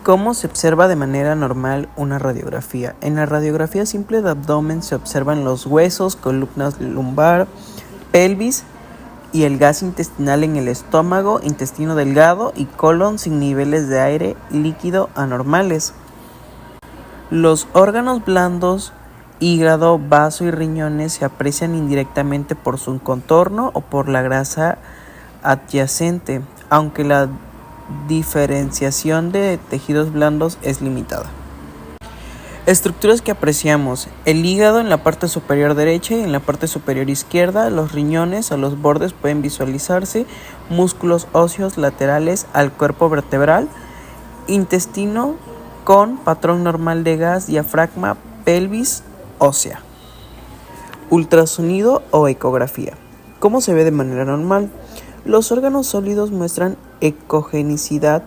¿Cómo se observa de manera normal una radiografía? En la radiografía simple de abdomen se observan los huesos, columnas lumbar, pelvis y el gas intestinal en el estómago, intestino delgado y colon sin niveles de aire líquido anormales. Los órganos blandos, hígado, vaso y riñones se aprecian indirectamente por su contorno o por la grasa adyacente, aunque la diferenciación de tejidos blandos es limitada. Estructuras que apreciamos: el hígado en la parte superior derecha y en la parte superior izquierda, los riñones a los bordes pueden visualizarse, músculos óseos laterales al cuerpo vertebral, intestino con patrón normal de gas, diafragma, pelvis ósea. Ultrasonido o ecografía. ¿Cómo se ve de manera normal? Los órganos sólidos muestran ecogenicidad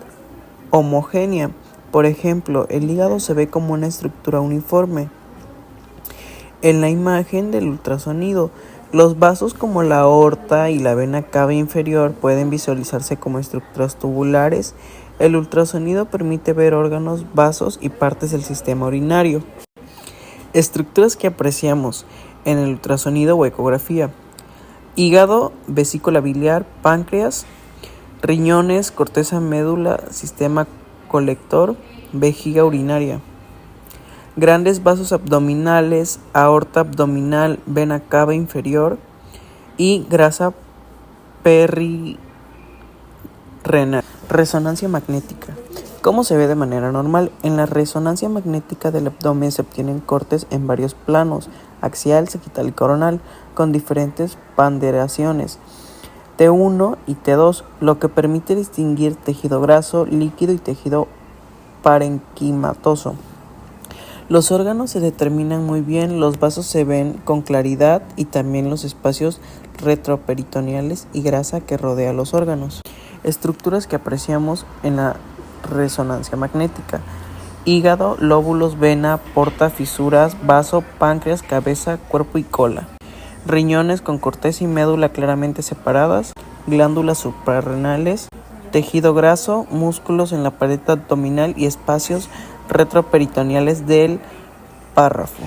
homogénea. Por ejemplo, el hígado se ve como una estructura uniforme. En la imagen del ultrasonido, los vasos como la aorta y la vena cava inferior pueden visualizarse como estructuras tubulares. El ultrasonido permite ver órganos, vasos y partes del sistema urinario. Estructuras que apreciamos en el ultrasonido o ecografía: hígado, vesícula biliar, páncreas, riñones, corteza, médula, sistema colector, vejiga urinaria. Grandes vasos abdominales, aorta abdominal, vena cava inferior y grasa perirenal. Resonancia magnética. ¿Cómo se ve de manera normal? En la resonancia magnética del abdomen se obtienen cortes en varios planos, axial, sagital y coronal, con diferentes ponderaciones, T1 y T2, lo que permite distinguir tejido graso, líquido y tejido parenquimatoso. Los órganos se determinan muy bien, los vasos se ven con claridad y también los espacios retroperitoneales y grasa que rodea los órganos. Estructuras que apreciamos en la resonancia magnética: hígado, lóbulos, vena, porta, fisuras, vaso, páncreas, cabeza, cuerpo y cola. Riñones con corteza y médula claramente separadas, glándulas suprarrenales, tejido graso, músculos en la pared abdominal y espacios retroperitoneales del párrafo.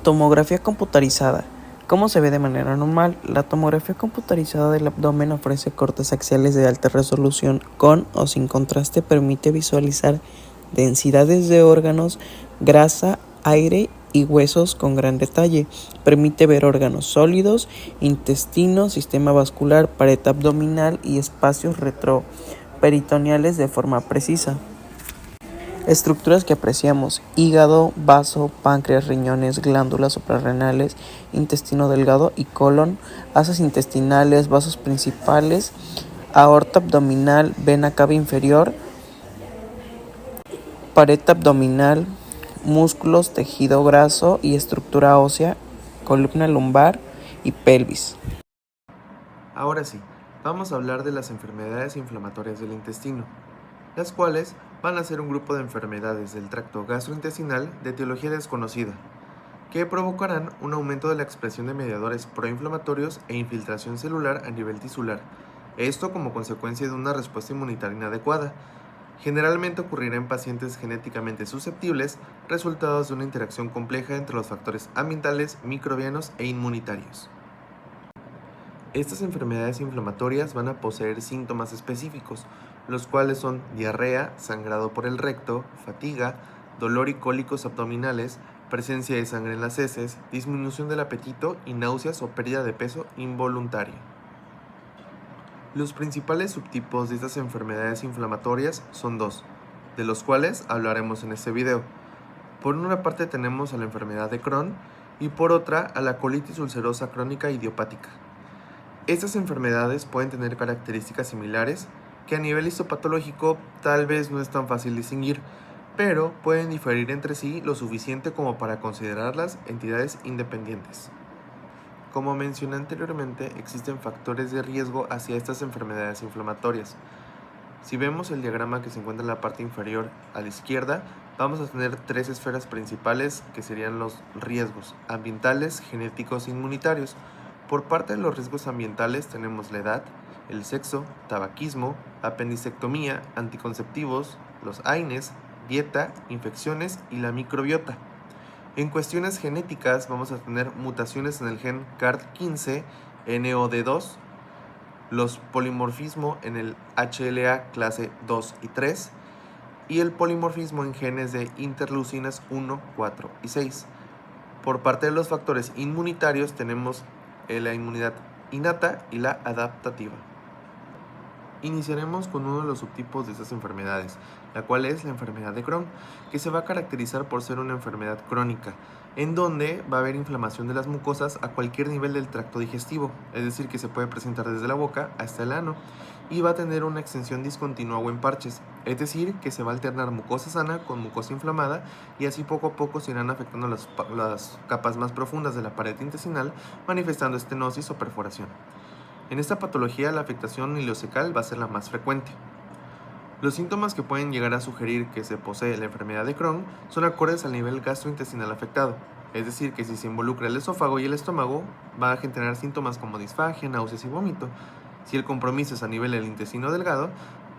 Tomografía computarizada. ¿Cómo se ve de manera normal? La tomografía computarizada del abdomen ofrece cortes axiales de alta resolución con o sin contraste, permite visualizar densidades de órganos, grasa, aire y huesos con gran detalle. Permite ver órganos sólidos, intestino, sistema vascular, pared abdominal y espacios retroperitoneales de forma precisa. Estructuras que apreciamos: hígado, vaso, páncreas, riñones, glándulas suprarrenales, intestino delgado y colon, asas intestinales, vasos principales, aorta abdominal, vena cava inferior, pared abdominal, músculos, tejido graso y estructura ósea, columna lumbar y pelvis. Ahora sí, vamos a hablar de las enfermedades inflamatorias del intestino, las cuales van a ser un grupo de enfermedades del tracto gastrointestinal de etiología desconocida, que provocarán un aumento de la expresión de mediadores proinflamatorios e infiltración celular a nivel tisular, esto como consecuencia de una respuesta inmunitaria inadecuada. Generalmente ocurrirá en pacientes genéticamente susceptibles, resultados de una interacción compleja entre los factores ambientales, microbianos e inmunitarios. Estas enfermedades inflamatorias van a poseer síntomas específicos, los cuales son diarrea, sangrado por el recto, fatiga, dolor y cólicos abdominales, presencia de sangre en las heces, disminución del apetito y náuseas o pérdida de peso involuntaria. Los principales subtipos de estas enfermedades inflamatorias son dos, de los cuales hablaremos en este video. Por una parte tenemos a la enfermedad de Crohn y por otra a la colitis ulcerosa crónica idiopática. Estas enfermedades pueden tener características similares que a nivel histopatológico tal vez no es tan fácil distinguir, pero pueden diferir entre sí lo suficiente como para considerarlas entidades independientes. Como mencioné anteriormente, existen factores de riesgo hacia estas enfermedades inflamatorias. Si vemos el diagrama que se encuentra en la parte inferior a la izquierda, vamos a tener tres esferas principales que serían los riesgos ambientales, genéticos e inmunitarios. Por parte de los riesgos ambientales tenemos la edad, el sexo, tabaquismo, apendicectomía, anticonceptivos, los AINES, dieta, infecciones y la microbiota. En cuestiones genéticas vamos a tener mutaciones en el gen CARD15, NOD2, los polimorfismo en el HLA clase 2 y 3 y el polimorfismo en genes de interleucinas 1, 4 y 6. Por parte de los factores inmunitarios tenemos la inmunidad innata y la adaptativa. Iniciaremos con uno de los subtipos de estas enfermedades, la cual es la enfermedad de Crohn, que se va a caracterizar por ser una enfermedad crónica, en donde va a haber inflamación de las mucosas a cualquier nivel del tracto digestivo, es decir, que se puede presentar desde la boca hasta el ano, y va a tener una extensión discontinua o en parches, es decir, que se va a alternar mucosa sana con mucosa inflamada, y así poco a poco se irán afectando las capas más profundas de la pared intestinal, manifestando estenosis o perforación. En esta patología la afectación ileocecal va a ser la más frecuente. Los síntomas que pueden llegar a sugerir que se posee la enfermedad de Crohn son acordes al nivel gastrointestinal afectado, es decir, que si se involucra el esófago y el estómago, va a generar síntomas como disfagia, náuseas y vómito. Si el compromiso es a nivel del intestino delgado,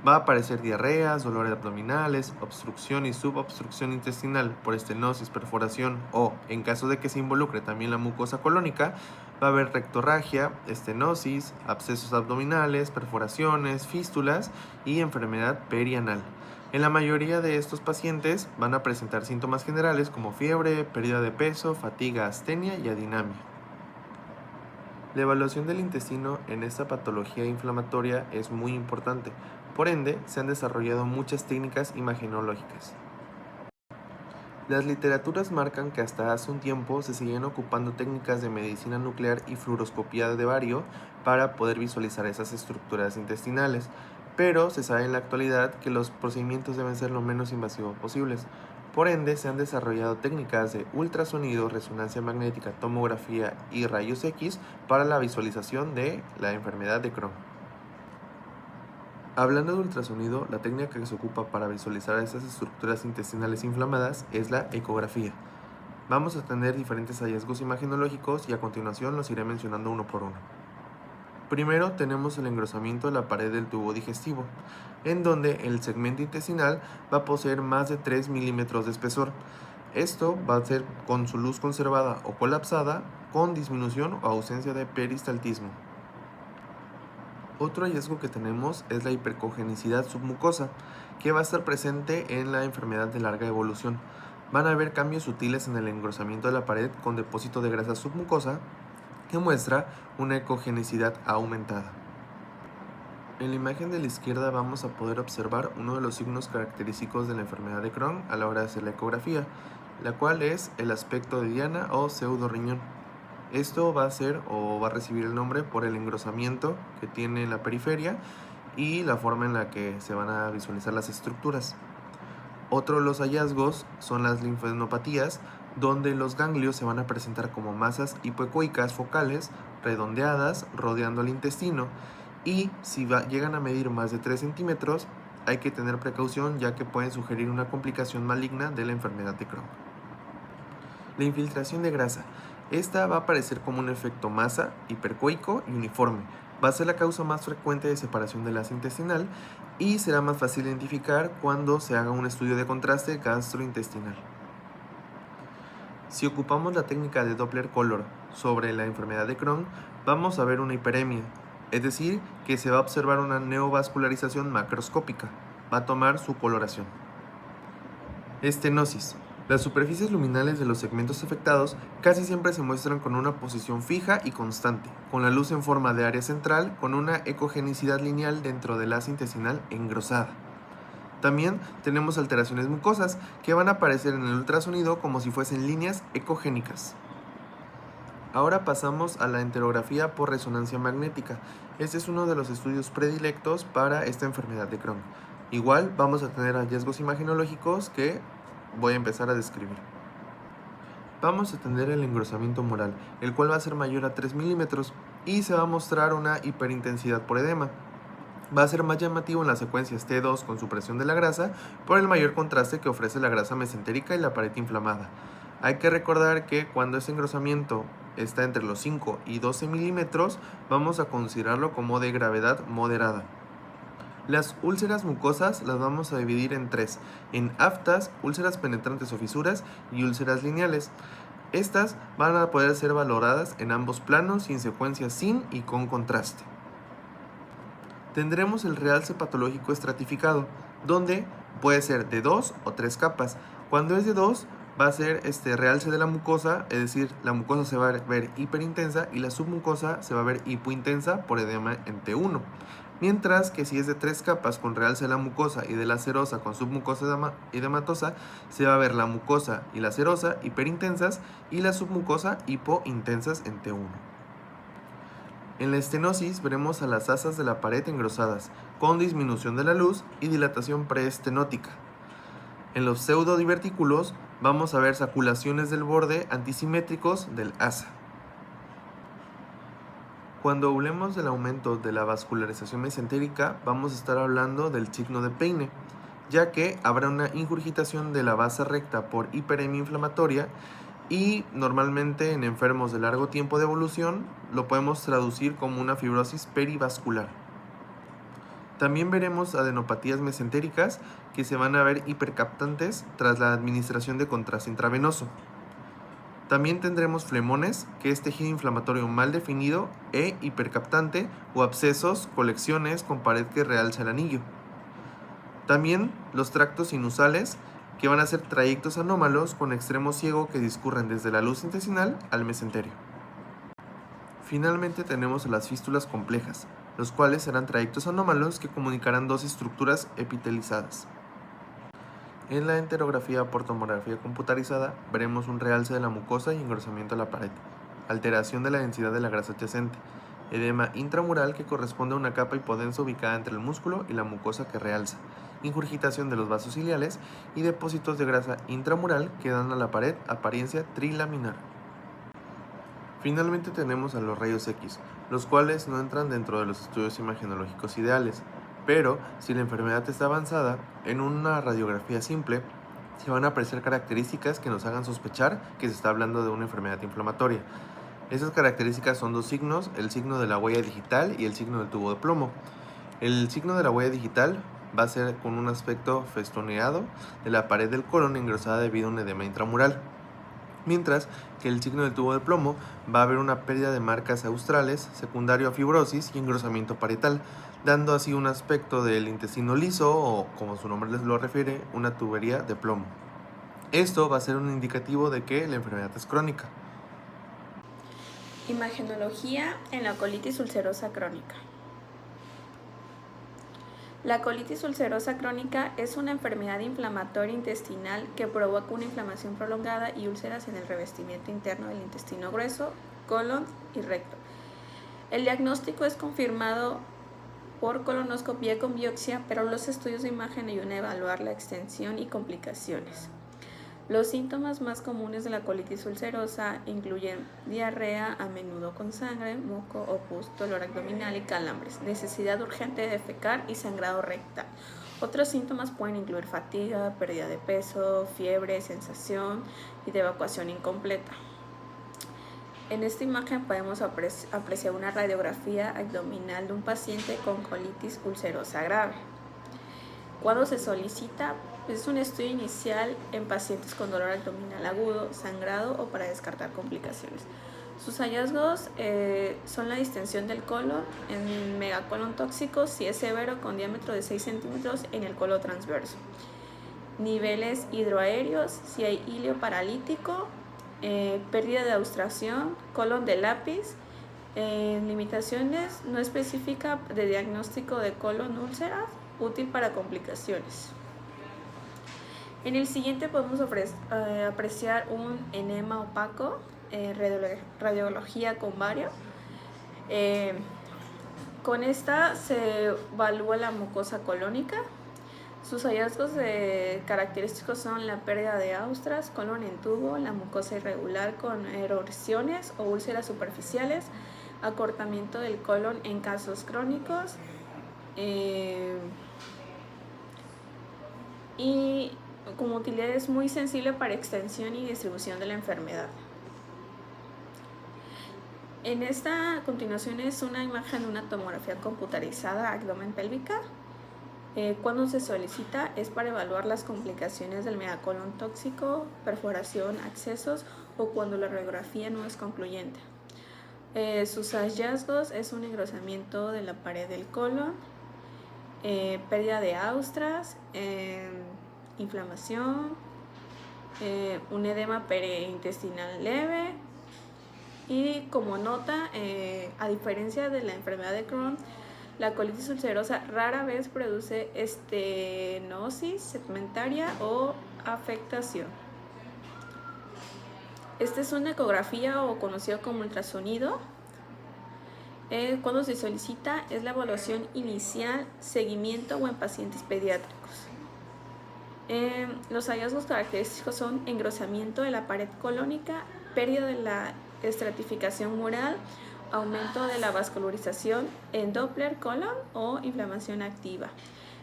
va a aparecer diarreas, dolores abdominales, obstrucción y subobstrucción intestinal por estenosis, perforación o, en caso de que se involucre también la mucosa colónica, va a haber rectorragia, estenosis, abscesos abdominales, perforaciones, fístulas y enfermedad perianal. En la mayoría de estos pacientes van a presentar síntomas generales como fiebre, pérdida de peso, fatiga, astenia y adinamia. La evaluación del intestino en esta patología inflamatoria es muy importante, por ende se han desarrollado muchas técnicas imagenológicas. Las literaturas marcan que hasta hace un tiempo se seguían ocupando técnicas de medicina nuclear y fluoroscopía de bario para poder visualizar esas estructuras intestinales, pero se sabe en la actualidad que los procedimientos deben ser lo menos invasivos posibles. Por ende, se han desarrollado técnicas de ultrasonido, resonancia magnética, tomografía y rayos X para la visualización de la enfermedad de Crohn. Hablando de ultrasonido, la técnica que se ocupa para visualizar estas estructuras intestinales inflamadas es la ecografía. Vamos a tener diferentes hallazgos imagenológicos y a continuación los iré mencionando uno por uno. Primero tenemos el engrosamiento de la pared del tubo digestivo, en donde el segmento intestinal va a poseer más de 3 milímetros de espesor. Esto va a ser con su luz conservada o colapsada, con disminución o ausencia de peristaltismo. Otro hallazgo que tenemos es la hipercogenicidad submucosa, que va a estar presente en la enfermedad de larga evolución. Van a haber cambios sutiles en el engrosamiento de la pared con depósito de grasa submucosa que muestra una ecogenicidad aumentada. En la imagen de la izquierda vamos a poder observar uno de los signos característicos de la enfermedad de Crohn a la hora de hacer la ecografía, la cual es el aspecto de diana o pseudoriñón. Esto va a ser o va a recibir el nombre por el engrosamiento que tiene en la periferia y la forma en la que se van a visualizar las estructuras. Otro de los hallazgos son las linfadenopatías, donde los ganglios se van a presentar como masas hipoecoicas focales redondeadas rodeando el intestino, y si llegan a medir más de 3 centímetros hay que tener precaución, ya que pueden sugerir una complicación maligna de la enfermedad de Crohn. La infiltración de grasa. Esta va a aparecer como un efecto masa, hipercoico y uniforme. Va a ser la causa más frecuente de separación del asa intestinal y será más fácil identificar cuando se haga un estudio de contraste gastrointestinal. Si ocupamos la técnica de Doppler Color sobre la enfermedad de Crohn, vamos a ver una hiperemia, es decir, que se va a observar una neovascularización macroscópica. Va a tomar su coloración. Estenosis. Las superficies luminales de los segmentos afectados casi siempre se muestran con una posición fija y constante, con la luz en forma de área central con una ecogenicidad lineal dentro del asa intestinal engrosada. También tenemos alteraciones mucosas que van a aparecer en el ultrasonido como si fuesen líneas ecogénicas. Ahora pasamos a la enterografía por resonancia magnética. Este es uno de los estudios predilectos para esta enfermedad de Crohn. Igual vamos a tener hallazgos imagenológicos que voy a empezar a describir. Vamos a tener el engrosamiento moral, el cual va a ser mayor a 3 milímetros y se va a mostrar una hiperintensidad por edema. Va a ser más llamativo en las secuencias T2 con supresión de la grasa por el mayor contraste que ofrece la grasa mesentérica y la pared inflamada. Hay que recordar que cuando ese engrosamiento está entre los 5 y 12 milímetros, vamos a considerarlo como de gravedad moderada. Las úlceras mucosas las vamos a dividir en tres, en aftas, úlceras penetrantes o fisuras y úlceras lineales. Estas van a poder ser valoradas en ambos planos y en secuencia sin y con contraste. Tendremos el realce patológico estratificado, donde puede ser de 2 o 3 capas. Cuando es de 2, va a ser realce de la mucosa, es decir, la mucosa se va a ver hiperintensa y la submucosa se va a ver hipointensa por edema en T1. Mientras que si es de 3 capas con realce de la mucosa y de la serosa con submucosa edematosa, se va a ver la mucosa y la serosa hiperintensas y la submucosa hipointensas en T1. En la estenosis veremos a las asas de la pared engrosadas, con disminución de la luz y dilatación preestenótica. En los pseudodivertículos vamos a ver saculaciones del borde antisimétricos del asa. Cuando hablemos del aumento de la vascularización mesentérica, vamos a estar hablando del signo de Peine, ya que habrá una ingurgitación de la base recta por hiperemia inflamatoria y normalmente en enfermos de largo tiempo de evolución lo podemos traducir como una fibrosis perivascular. También veremos adenopatías mesentéricas que se van a ver hipercaptantes tras la administración de contraste intravenoso. También tendremos flemones, que es tejido inflamatorio mal definido e hipercaptante, o abscesos, colecciones con pared que realza el anillo. También los tractos sinusales, que van a ser trayectos anómalos con extremo ciego que discurren desde la luz intestinal al mesenterio. Finalmente tenemos las fístulas complejas, los cuales serán trayectos anómalos que comunicarán dos estructuras epitelizadas. En la enterografía por tomografía computarizada veremos un realce de la mucosa y engrosamiento de la pared, alteración de la densidad de la grasa adyacente, edema intramural que corresponde a una capa hipodensa ubicada entre el músculo y la mucosa que realza, ingurgitación de los vasos ciliares y depósitos de grasa intramural que dan a la pared apariencia trilaminar. Finalmente tenemos a los rayos X, los cuales no entran dentro de los estudios imagenológicos ideales, pero si la enfermedad está avanzada, en una radiografía simple se van a apreciar características que nos hagan sospechar que se está hablando de una enfermedad inflamatoria. Esas características son dos signos, el signo de la huella digital y el signo del tubo de plomo. El signo de la huella digital va a ser con un aspecto festoneado de la pared del colon engrosada debido a un edema intramural. Mientras que el signo del tubo de plomo va a haber una pérdida de marcas australes, secundario a fibrosis y engrosamiento parietal, dando así un aspecto del intestino liso o, como su nombre les lo refiere, una tubería de plomo. Esto va a ser un indicativo de que la enfermedad es crónica. Imagenología en la colitis ulcerosa crónica. La colitis ulcerosa crónica es una enfermedad inflamatoria intestinal que provoca una inflamación prolongada y úlceras en el revestimiento interno del intestino grueso, colon y recto. El diagnóstico es confirmado por colonoscopia con biopsia, pero los estudios de imagen ayudan a evaluar la extensión y complicaciones. Los síntomas más comunes de la colitis ulcerosa incluyen diarrea, a menudo con sangre, moco o pus, dolor abdominal y calambres, necesidad urgente de defecar y sangrado rectal. Otros síntomas pueden incluir fatiga, pérdida de peso, fiebre, sensación y de evacuación incompleta. En esta imagen podemos apreciar una radiografía abdominal de un paciente con colitis ulcerosa grave. Cuando se solicita, es un estudio inicial en pacientes con dolor abdominal agudo, sangrado o para descartar complicaciones. Sus hallazgos son la distensión del colon en megacolon tóxico, si es severo, con diámetro de 6 centímetros en el colon transverso. Niveles hidroaéreos, si hay hilio paralítico, pérdida de austración, colon de lápiz. Limitaciones no específica de diagnóstico de colon úlceras, útil para complicaciones. En el siguiente podemos apreciar un enema opaco, radiología con bario. Con esta se evalúa la mucosa colónica. Sus hallazgos característicos son la pérdida de austras, colon en tubo, la mucosa irregular con erosiones o úlceras superficiales, acortamiento del colon en casos crónicos, y como utilidad es muy sensible para extensión y distribución de la enfermedad. En esta continuación es una imagen de una tomografía computarizada abdomen pélvica. Cuando se solicita es para evaluar las complicaciones del megacolon tóxico, perforación, accesos o cuando la radiografía no es concluyente. Sus hallazgos es un engrosamiento de la pared del colon, pérdida de austras, inflamación, un edema perintestinal leve y como nota, a diferencia de la enfermedad de Crohn, la colitis ulcerosa rara vez produce estenosis segmentaria o afectación. Esta es una ecografía o conocido como ultrasonido. Cuando se solicita es la evaluación inicial, seguimiento o en pacientes pediátricos. Los hallazgos característicos son engrosamiento de la pared colónica, pérdida de la estratificación mural, aumento de la vascularización en Doppler colon o inflamación activa.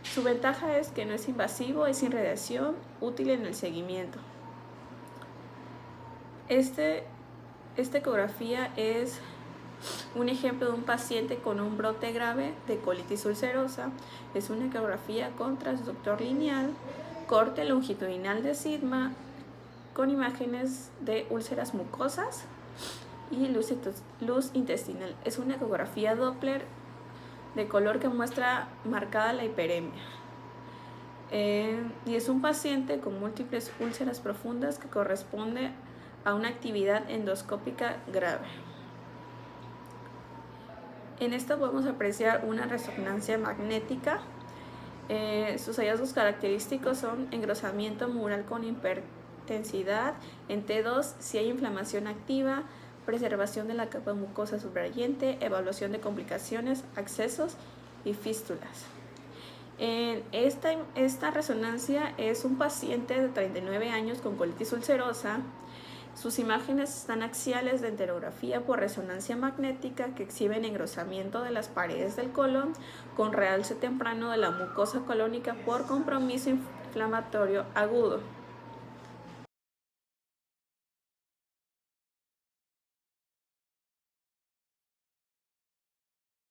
Su ventaja es que no es invasivo, es sin radiación, útil en el seguimiento. Esta ecografía es un ejemplo de un paciente con un brote grave de colitis ulcerosa. Es una ecografía con transductor lineal, corte longitudinal de sigma, con imágenes de úlceras mucosas y luz intestinal. Es una ecografía Doppler de color que muestra marcada la hiperemia. Y es un paciente con múltiples úlceras profundas que corresponde a una actividad endoscópica grave. En esta podemos apreciar una resonancia magnética. Sus hallazgos característicos son engrosamiento mural con hipertensidad en T2 si hay inflamación activa, preservación de la capa mucosa subyacente, evaluación de complicaciones, accesos y fístulas. Esta resonancia es un paciente de 39 años con colitis ulcerosa. Sus imágenes están axiales de enterografía por resonancia magnética que exhiben engrosamiento de las paredes del colon con realce temprano de la mucosa colónica por compromiso inflamatorio agudo.